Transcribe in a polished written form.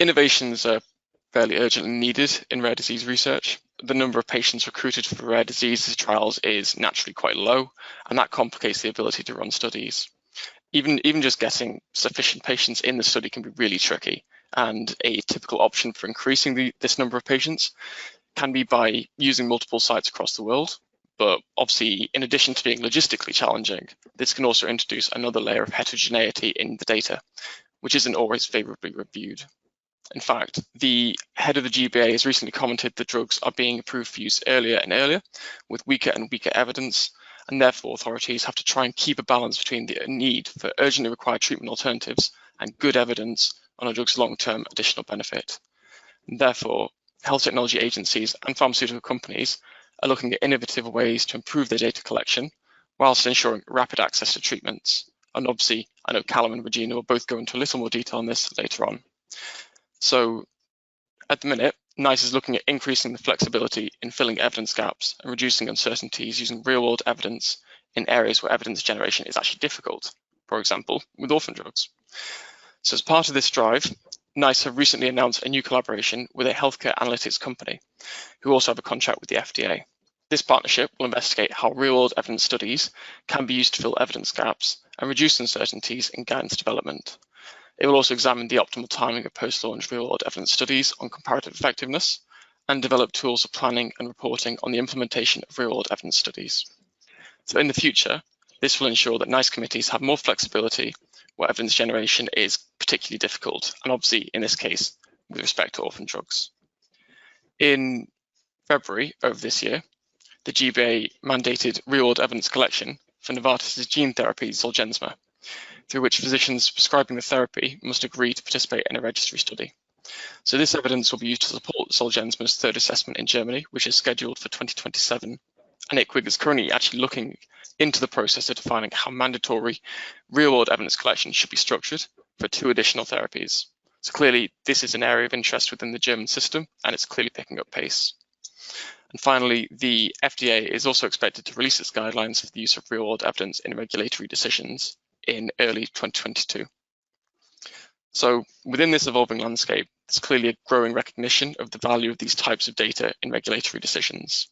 Innovations are fairly urgently needed in rare disease research. The number of patients recruited for rare disease trials is naturally quite low, and that complicates the ability to run studies. Even just getting sufficient patients in the study can be really tricky, and a typical option for increasing this number of patients can be by using multiple sites across the world. But obviously, in addition to being logistically challenging, this can also introduce another layer of heterogeneity in the data, which isn't always favorably reviewed. In fact, the head of the GBA has recently commented that drugs are being approved for use earlier and earlier, with weaker and weaker evidence, and therefore authorities have to try and keep a balance between the need for urgently required treatment alternatives and good evidence on a drug's long-term additional benefit. And therefore, health technology agencies and pharmaceutical companies are looking at innovative ways to improve their data collection whilst ensuring rapid access to treatments. And obviously, I know Callum and Regina will both go into a little more detail on this later on. So at the minute, NICE is looking at increasing the flexibility in filling evidence gaps and reducing uncertainties using real-world evidence in areas where evidence generation is actually difficult, for example, with orphan drugs. So as part of this drive, NICE have recently announced a new collaboration with a healthcare analytics company who also have a contract with the FDA. This partnership will investigate how real-world evidence studies can be used to fill evidence gaps and reduce uncertainties in guidance development. It will also examine the optimal timing of post-launch real-world evidence studies on comparative effectiveness and develop tools for planning and reporting on the implementation of real-world evidence studies. So in the future, this will ensure that NICE committees have more flexibility where evidence generation is particularly difficult, and obviously in this case, with respect to orphan drugs. In February of this year, the GBA mandated real-world evidence collection for Novartis' gene therapy Zolgensma, through which physicians prescribing the therapy must agree to participate in a registry study. So this evidence will be used to support Zolgensma's third assessment in Germany, which is scheduled for 2027. And ICWIG is currently actually looking into the process of defining how mandatory real-world evidence collection should be structured for 2 additional therapies. So clearly, this is an area of interest within the German system, and it's clearly picking up pace. And finally, the FDA is also expected to release its guidelines for the use of real-world evidence in regulatory decisions in early 2022. So within this evolving landscape, there's clearly a growing recognition of the value of these types of data in regulatory decisions.